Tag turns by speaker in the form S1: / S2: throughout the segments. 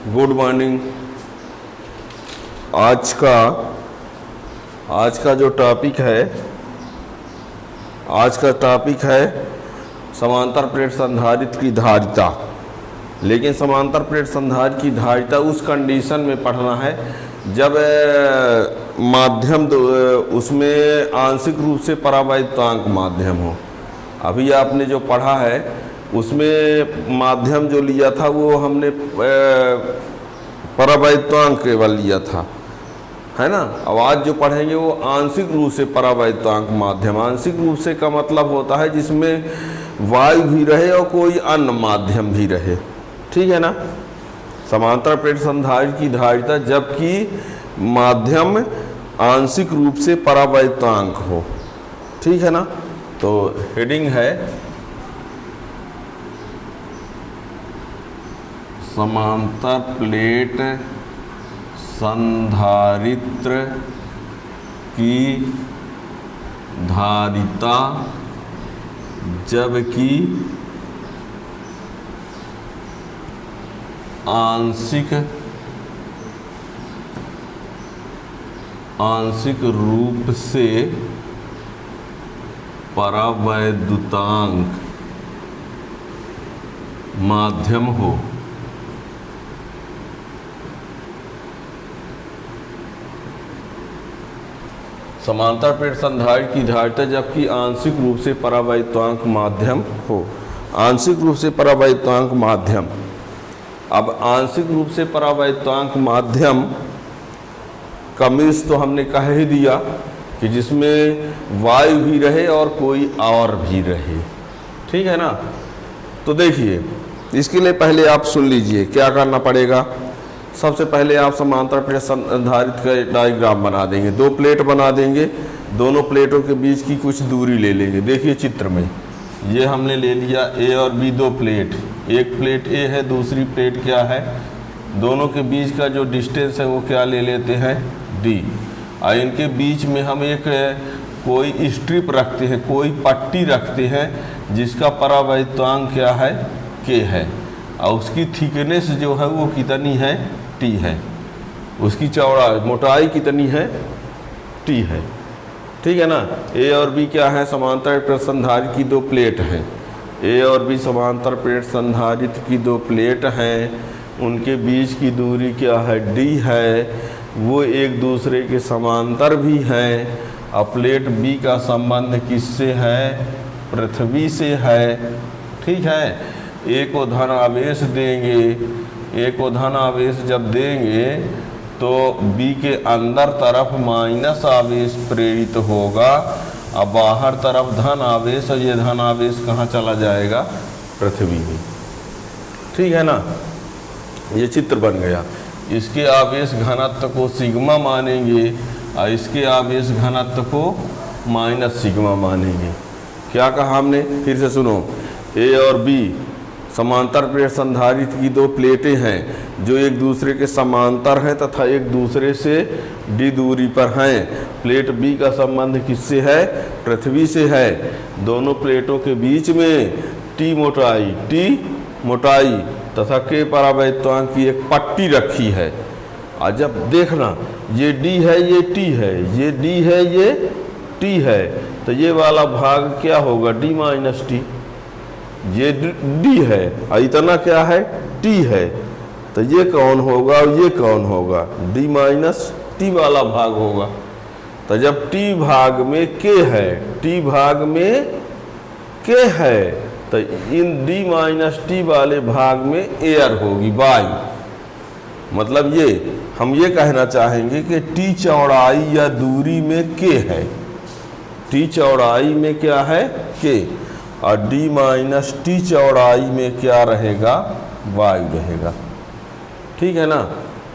S1: Good morning. आज का जो टॉपिक है समांतर प्लेट संधारित्र की धारिता। लेकिन समांतर प्लेट संधारित्र की धारिता उस कंडीशन में पढ़ना है जब माध्यम उसमें आंशिक रूप से परावैद्युतांक माध्यम हो। अभी आपने जो पढ़ा है उसमें माध्यम जो लिया था वो हमने परावैद्युतांक केवल लिया था, है ना। अब आज जो पढ़ेंगे वो आंशिक रूप से परावैद्युतांक माध्यम। आंशिक रूप से का मतलब होता है जिसमें वायु भी रहे और कोई अन्य माध्यम भी रहे, ठीक है ना। समांतर प्लेट संधारित्र की धारिता जबकि माध्यम आंशिक रूप से परावैद्युतांक हो, ठीक है ना। तो हेडिंग है समांतर प्लेट संधारित्र की धारिता जबकि आंशिक रूप से परावैद्युतांक माध्यम हो। समांतर प्लेट संधारित्र की धारिता जबकि आंशिक रूप से परावैद्युतांक माध्यम हो। आंशिक रूप से परावैद्युतांक माध्यम। अब आंशिक रूप से परावैद्युतांक माध्यम का मीन्स तो हमने कह ही दिया कि जिसमें वायु भी रहे और कोई और भी रहे, ठीक है ना। तो देखिए इसके लिए पहले आप सुन लीजिए क्या करना पड़ेगा। सबसे पहले आप समांतर प्लेट संधारित्र का डायग्राम बना देंगे। दो प्लेट बना देंगे, दोनों प्लेटों के बीच की कुछ दूरी ले लेंगे। देखिए चित्र में ये हमने ले लिया ए और बी, दो प्लेट। एक प्लेट ए है, दूसरी प्लेट क्या है, दोनों के बीच का जो डिस्टेंस है वो क्या ले लेते हैं, डी। और इनके बीच में हम एक कोई स्ट्रिप रखते हैं, कोई पट्टी रखते हैं जिसका परावैद्युतांक क्या है, के है। और उसकी थिकनेस जो है वो कितनी है, टी है। उसकी चौड़ाई मोटाई कितनी है, टी है, ठीक है ना। ए और बी क्या है, समांतर प्लेट संधारित्र की दो प्लेट हैं। ए और बी समांतर प्लेट संधारित्र की दो प्लेट हैं। उनके बीच की दूरी क्या है, डी है। वो एक दूसरे के समांतर भी हैं। और प्लेट बी का संबंध किससे है, पृथ्वी से है, ठीक है। ए को धन आवेश देंगे, ए को धन आवेश जब देंगे तो बी के अंदर तरफ माइनस आवेश प्रेरित होगा और बाहर तरफ धन आवेश। और ये धन आवेश कहाँ चला जाएगा, पृथ्वी में, ठीक है ना। ये चित्र बन गया। इसके आवेश घनत्व को सिग्मा मानेंगे और इसके आवेश घनत्व को माइनस सिग्मा मानेंगे। क्या कहा हमने, फिर से सुनो। ए और बी समांतर प्लेट संधारित्र की दो प्लेटें हैं जो एक दूसरे के समांतर हैं तथा एक दूसरे से डी दूरी पर हैं। प्लेट बी का संबंध किससे है, पृथ्वी से है। दोनों प्लेटों के बीच में टी मोटाई तथा के परावैद्युतांक की एक पट्टी रखी है। और जब देखना ये डी है, ये टी है, ये डी है, ये टी है, तो ये वाला भाग क्या होगा, डी माइनस टी। ये डी है और इतना क्या है, टी है, तो ये कौन होगा और ये कौन होगा, डी माइनस टी वाला भाग होगा। तो जब टी भाग में के है, टी भाग में के है, तो इन डी माइनस टी वाले भाग में एयर होगी, वायु। मतलब ये हम ये कहना चाहेंगे कि टी चौड़ाई या दूरी में के है, टी चौड़ाई में क्या है, के। और डी माइनस टी चौड़ाई में क्या रहेगा, वायु रहेगा, ठीक है ना।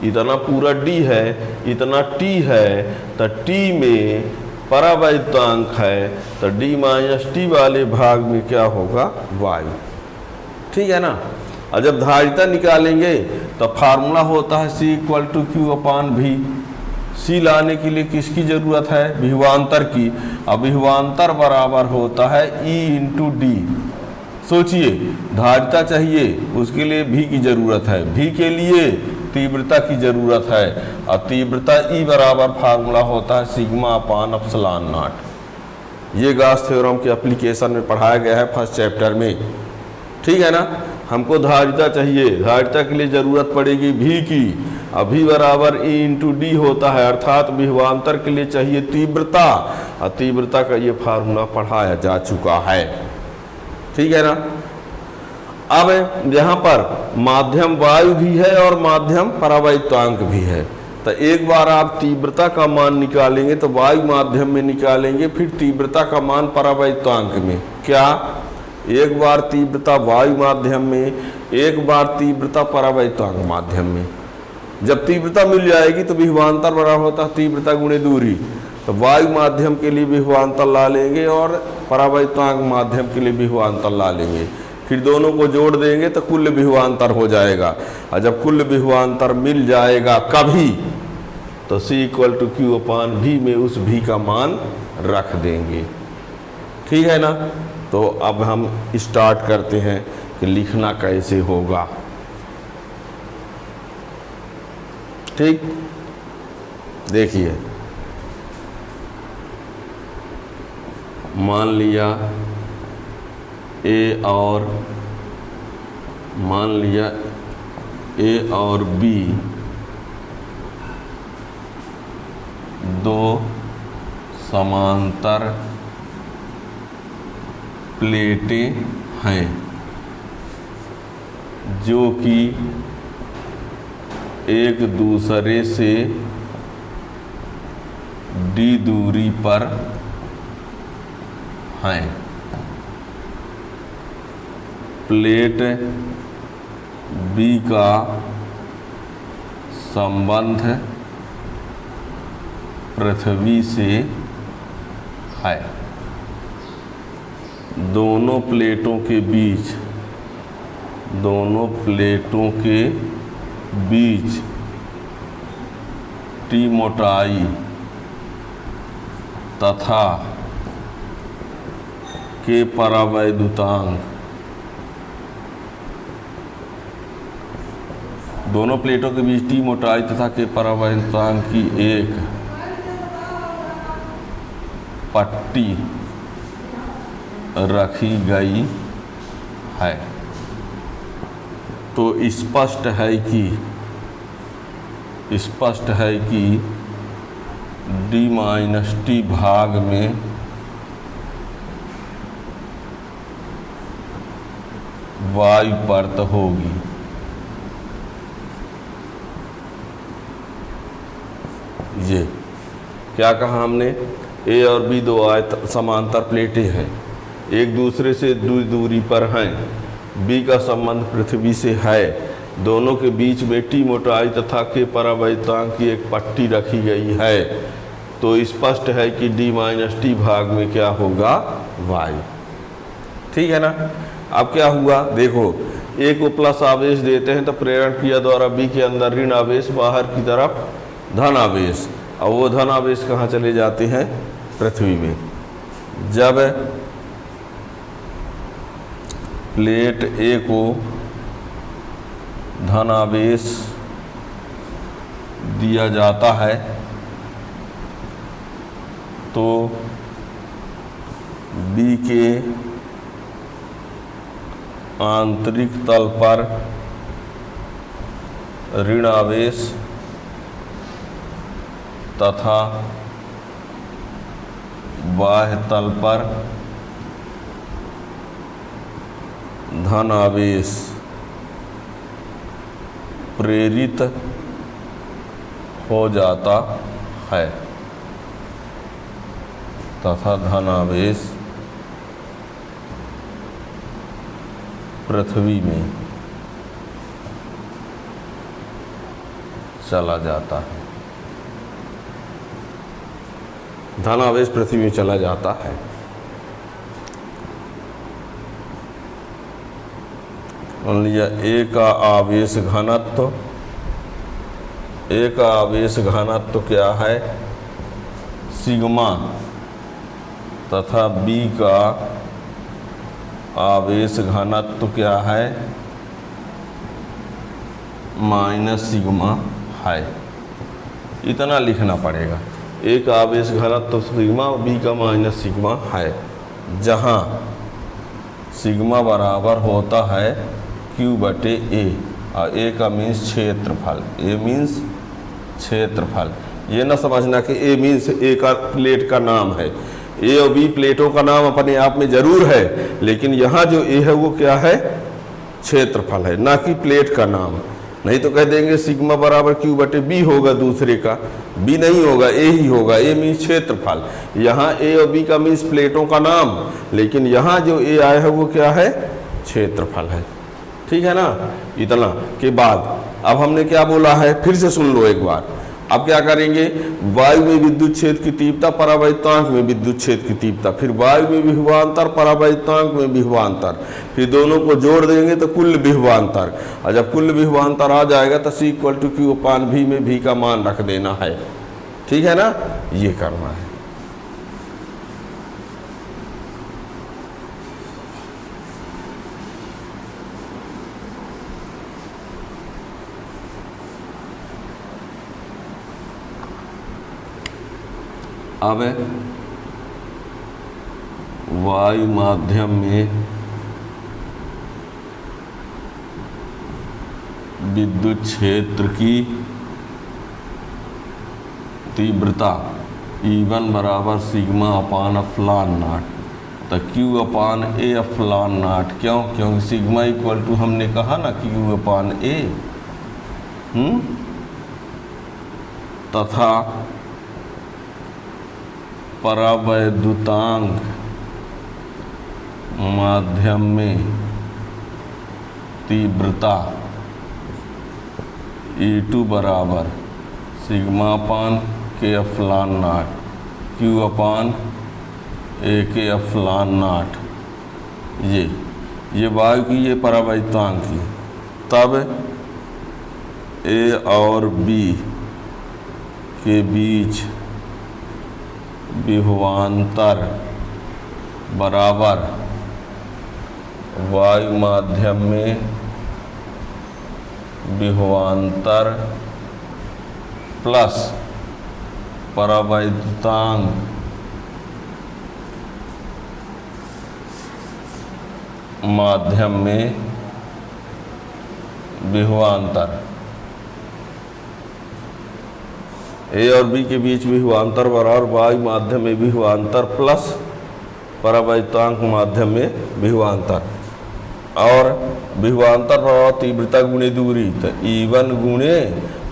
S1: इतना पूरा डी है, इतना टी है, तो टी में परावैद्युतांक है, तो डी माइनस टी वाले भाग में क्या होगा, वायु, ठीक है ना। और जब धारिता निकालेंगे तो फार्मूला होता है C = Q/V। सी लाने के लिए किसकी ज़रूरत है, विभवांतर की। अब विभवांतर बराबर होता है E × D। सोचिए धारिता चाहिए, उसके लिए V की ज़रूरत है। V के लिए तीव्रता की जरूरत है। और तीव्रता ई बराबर फार्मूला होता है सिग्मा अपान एप्सिलॉन नॉट। ये गॉस थ्योरम के एप्लीकेशन में पढ़ाया गया है फर्स्ट चैप्टर में। ठीक है ना। हमको धारिता चाहिए, धारिता के लिए जरूरत पड़ेगी भी की। अभी बराबर E इंटू डी होता है, अर्थात विभवांतर के लिए चाहिए तीव्रता, और तीव्रता का ये फार्मूला पढ़ाया जा चुका है। ठीक है ना। अब यहाँ पर माध्यम वायु भी है और माध्यम परावैक्तांक भी है। तो एक बार आप तीव्रता का मान निकालेंगे तो वायु माध्यम में निकालेंगे, फिर तीव्रता का मान परावैक्तांक में। क्या एक बार तीव्रता वायु माध्यम में, एक बार तीव्रता परावैक्तांक माध्यम में। जब तीव्रता मिल जाएगी तो विभवांतर बराबर होता है तीव्रता गुणे दूरी। तो वायु माध्यम के लिए विभवांतर ला लेंगे और परावैक्तांक माध्यम के लिए विभवांतर ला लेंगे, फिर दोनों को जोड़ देंगे तो कुल विभवांतर हो जाएगा। और जब कुल विभवांतर मिल जाएगा कभी, तो C = Q/V में उस V का मान रख देंगे। ठीक है ना। तो अब हम स्टार्ट करते हैं कि लिखना कैसे होगा। ठीक, देखिए मान लिया A और B दो समांतर प्लेटें हैं जो कि एक दूसरे से d दूरी पर हैं। प्लेट B का संबंध पृथ्वी से है। दोनों प्लेटों के बीच T मोटाई तथा के परावैद्युतांक, दोनों प्लेटों के बीच T मोटाई तथा के परावैद्युतांक की एक पट्टी रखी गई है। तो स्पष्ट है कि d-T भाग में वायु परत होगी। ये क्या कहा हमने, A और B दो समांतर प्लेटें हैं, एक दूसरे से दूरी पर हैं। B का संबंध पृथ्वी से है, दोनों के बीच में T मोटाई तथा के परावैद्युतांक की एक पट्टी रखी गई है। तो स्पष्ट है कि d-T भाग में क्या होगा, वायु। ठीक है ना। अब क्या हुआ, देखो A को प्लस आवेश देते हैं तो प्रेरण क्रिया द्वारा B के अंदर ऋण आवेश, बाहर की तरफ धन आवेश, और वो धन आवेश कहाँ चले जाते हैं, पृथ्वी में। जब प्लेट A को धन आवेश दिया जाता है तो B के आंतरिक तल पर ऋण आवेश तथा बाह्य तल पर धन आवेश प्रेरित हो जाता है तथा धन आवेश पृथ्वी में चला जाता है। धन आवेश पृथ्वी में चला जाता है। मान लिया A का आवेश घनत्व क्या है, सिग्मा, तथा B का आवेश घनत्व क्या है, माइनस सिग्मा है, इतना लिखना पड़ेगा। एक आवेश घनत्व तो सिग्मा बी का माइनस सिग्मा है, जहाँ सिग्मा बराबर होता है क्यू बटे ए, और ए का मीन्स क्षेत्रफल, ए मीन्स क्षेत्रफल। ये ना समझना कि ए मीन्स ए का प्लेट का नाम है, ए और बी प्लेटों का नाम अपने आप में जरूर है, लेकिन यहाँ जो ए है वो क्या है, क्षेत्रफल है, ना कि प्लेट का नाम। नहीं तो कह देंगे सिग्मा बराबर क्यू बटे बी होगा, दूसरे का बी नहीं होगा, ए ही होगा, ए मीन्स क्षेत्रफल। यहाँ ए और बी का मीन्स प्लेटों का नाम, लेकिन यहाँ जो ए आया है वो क्या है, क्षेत्रफल है। ठीक है ना। इतना के बाद अब हमने क्या बोला है, फिर से सुन लो एक बार। अब क्या करेंगे, वायु में विद्युत क्षेत्र की तीव्रता, परावैद्युतांक में विद्युत क्षेत्र की तीव्रता, फिर वायु में विभवांतर, परावैद्युतांक में विभवांतर, फिर दोनों को जोड़ देंगे तो कुल विभवांतर, और जब कुल विभवांतर आ जाएगा तो C = Q/V में V का मान रख देना है। ठीक है ना, ये करना है। अब वायु माध्यम में विद्युत क्षेत्र की तीव्रता E1 बराबर सिग्मा अपान एप्सिलॉन नॉट, तो Q/A एप्सिलॉन नॉट। क्यों? क्योंकि सिग्मा इक्वल टू हमने कहा ना Q/A, तथा परावैद्युतांक माध्यम में तीव्रता E2 बराबर सिग्मा अपान के एप्सिलॉन नॉट, Q/A के एप्सिलॉन नॉट। ये वायु की, ये परावैद्युतांक की। तब A और B के बीच विभवांतर बराबर वायु माध्यम में विभवांतर प्लस परावैद्युतांक माध्यम में विभवांतर। ए और बी के बीच विभवांतर बराबर वायु माध्यम में विभवांतर प्लस परावैद्युतांक माध्यम में विभवांतर, और विभवांतर बराबर तीव्रता गुणे दूरी, तो E1 गुणे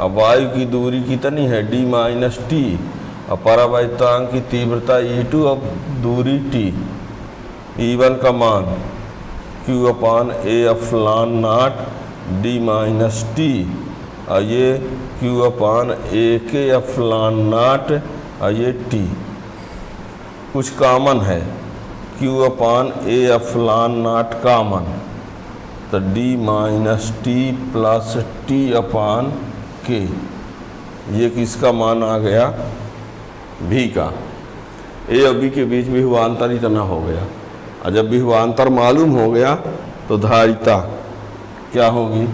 S1: अब वायु की दूरी कितनी है d-t, और परावैद्युतांक की तीव्रता E2 अब दूरी t। E1 का मान Q/A एप्सिलॉन नॉट d-t, और ये Q/A के एप्सिलॉन नॉट, और ये t कुछ कामन है, Q/A एप्सिलॉन नॉट कामन, तो d-t प्लस t/K, ये किसका मान आ गया, V का। A और B के बीच विभवांतर इतना हो गया, और जब विभवांतर मालूम हो गया तो धारिता क्या होगी,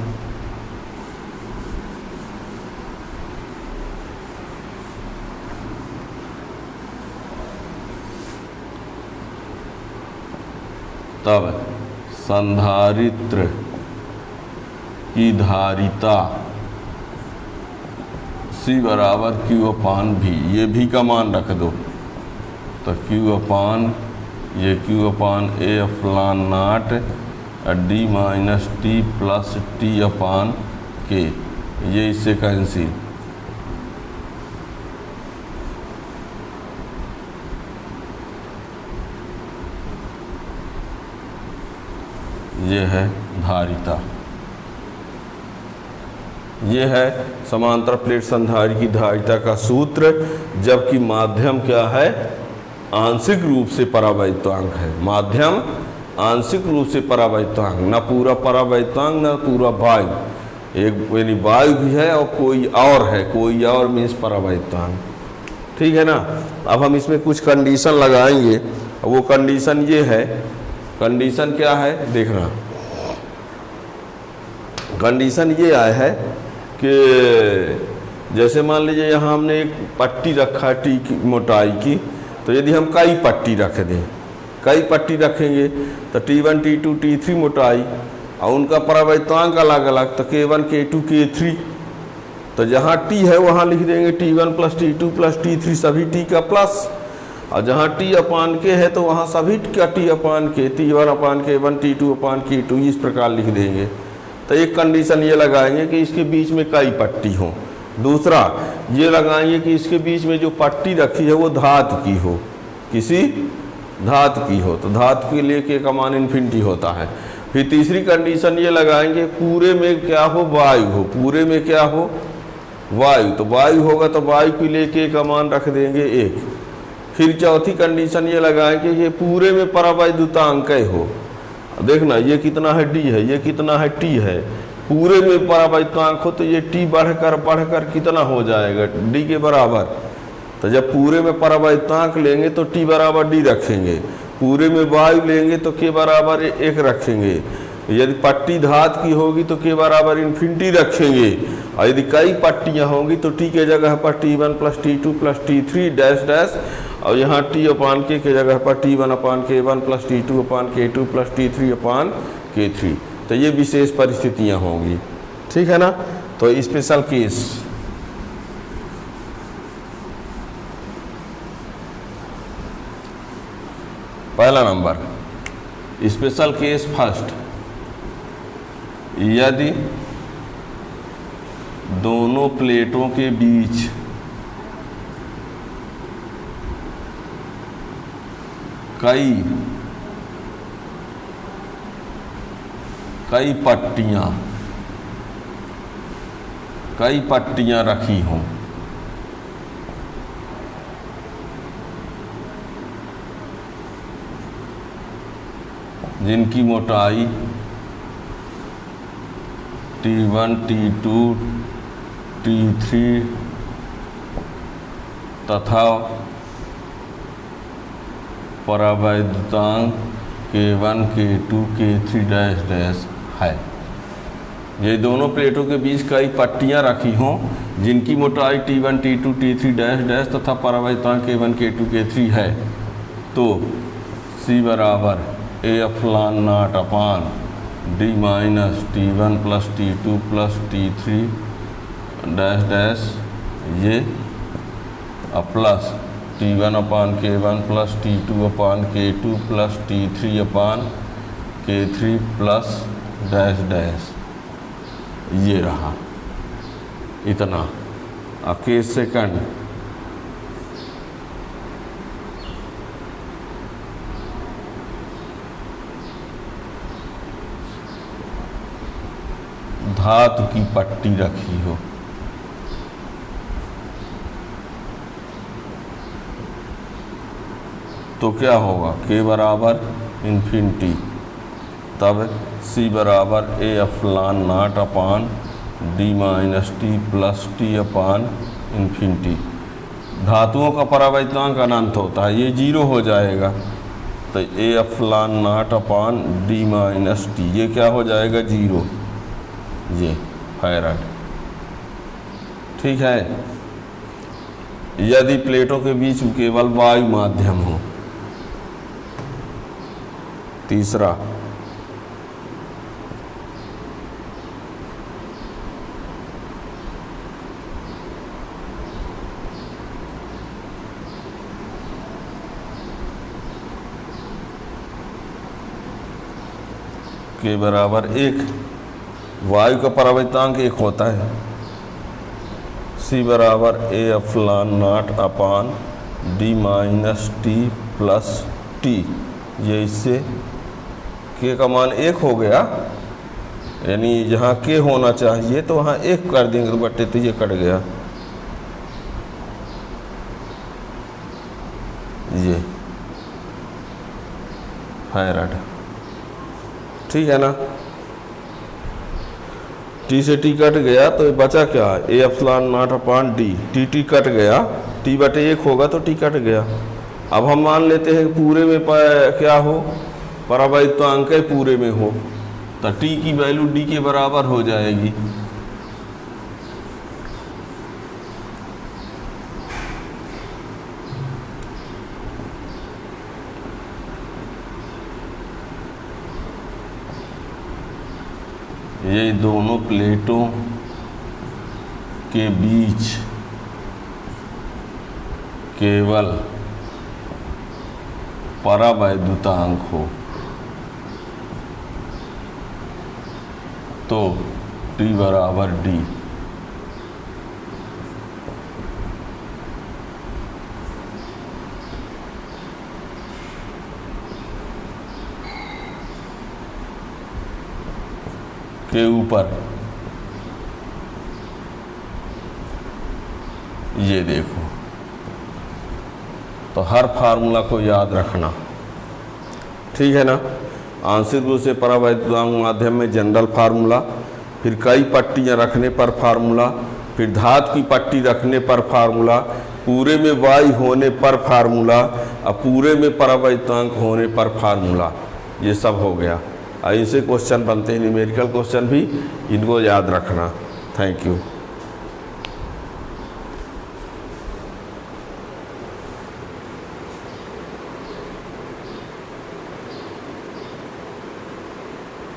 S1: तब संधारित्र की धारिता C बराबर Q/V, ये भी का मान रख दो, तो ये Q/A epsilon not d-t plus t/K, ये इससे कैंसिल। ये है धारिता। ये है समांतर प्लेट संधारित्र की धारिता का सूत्र, जबकि माध्यम क्या है, आंशिक रूप से परावैद्युतांक है। माध्यम आंशिक रूप से परावैद्युतांक, न पूरा परावैद्युतांक न पूरा वायु, एक यानी वायु भी है और कोई और है, कोई और मीन्स परावैद्युतांक। ठीक है ना। अब हम इसमें कुछ कंडीशन लगाएंगे, वो कंडीशन ये है, कंडीशन क्या है देखना, कंडीशन ये आया है कि जैसे मान लीजिए यहाँ हमने एक पट्टी रखा है टी की मोटाई की, तो यदि हम कई पट्टी रख दें, कई पट्टी रखेंगे तो T1 T2 T3 मोटाई और उनका परावैतांक अलग अलग, तो K1 K2 K3, तो जहाँ T है वहाँ लिख देंगे T1 + T2 + T3 सभी T का प्लस, और जहाँ T/K है तो वहाँ सभी का T/K, T1/K1 T2/K2 इस प्रकार लिख देंगे। तो एक कंडीशन ये लगाएंगे कि इसके बीच में कई पट्टी हो। दूसरा ये लगाएंगे कि इसके बीच में जो पट्टी रखी है वो धातु की हो, किसी धातु की हो, तो धातु के लिए K का मान इन्फिनिटी होता है। फिर तीसरी कंडीशन ये लगाएंगे पूरे में क्या हो, वायु हो, पूरे में क्या हो, वायु, तो वायु होगा तो वायु के लिए K का मान रख देंगे 1। फिर चौथी कंडीशन ये लगाएंगे कि पूरे में परावैद्युतांक हो, देखना ये कितना है D है, ये कितना है T है, पूरे में परावैद्युतांक हो तो ये T बढ़कर कितना हो जाएगा, D के बराबर। तो जब पूरे में परावैद्युतांक लेंगे तो T बराबर D रखेंगे, पूरे में वायु लेंगे तो K बराबर 1 रखेंगे, यदि पट्टी धातु की होगी तो K बराबर इन्फिनिटी रखेंगे, और यदि कई पट्टियाँ होंगी तो T के जगह पर T1 + T2 + T3 dash dash, और यहाँ T/K के जगह पर T1/K1 + T2/K2 + T3/K3। तो ये विशेष परिस्थितियाँ होंगी, ठीक है ना। तो स्पेशल केस, पहला नंबर स्पेशल केस फर्स्ट, यदि दोनों प्लेटों के बीच कई पट्टियाँ रखी हों, जिनकी मोटाई T1 T2 T3 तथा परावैद्युतांक K1 K2 K3 dash dash है। ये दोनों प्लेटों के बीच कई पट्टियाँ रखी हों जिनकी मोटाई T1 T2 T3 dash dash तथा परावैद्युतांक K1 K2 K3 है, तो C बराबर A∧0 D - T1 + T2 + T3 dash dash ये plus T1/K1 + T2/K2 + T3/K3 plus dash dash, ये रहा इतना। अब केस सेकंड, धातु की पट्टी रखी हो, तो क्या होगा, K बराबर इन्फिनिटी, तब C बराबर A∧0 D - T + T/∞। धातुओं का परावैद्युतांक अनंत होता है, ये 0 हो जाएगा, तो A∧0 D - T, ये क्या हो जाएगा 0, ये फैराड, ठीक है। यदि प्लेटों के बीच केवल वायु माध्यम हो। तीसरा, K बराबर 1, वायु का परावैद्युतांक 1 होता है। C बराबर A∧0 D - T + T, ये इससे K का मान 1 हो गया, यानी जहाँ K होना चाहिए तो वहाँ 1 कर देंगे तो बट्टे, तो ये कट गया, ये फैराड, ठीक है ना। T से T कट गया तो बचा क्या, A∧0 D, T कट गया, T/1 होगा तो T कट गया। अब हम मान लेते हैं पूरे में क्या हो, परावैद्युतांक पूरे में हो, तो T की वैल्यू D के बराबर हो जाएगी, ये दोनों प्लेटों के बीच केवल परावैद्युतांक हो तो T बराबर D। के ऊपर ये देखो, तो हर फार्मूला को याद रखना, ठीक है ना। आंशिक रूप से परावैद्युतांक माध्यम में जनरल फार्मूला, फिर कई पट्टियां रखने पर फार्मूला, फिर धातु की पट्टी रखने पर फार्मूला, पूरे में वाई होने पर फार्मूला और पूरे में परावैद्युतांक होने पर फार्मूला, ये सब हो गया। इनसे क्वेश्चन बनते हैं, न्यूमेरिकल क्वेश्चन भी, इनको याद रखना। Thank you.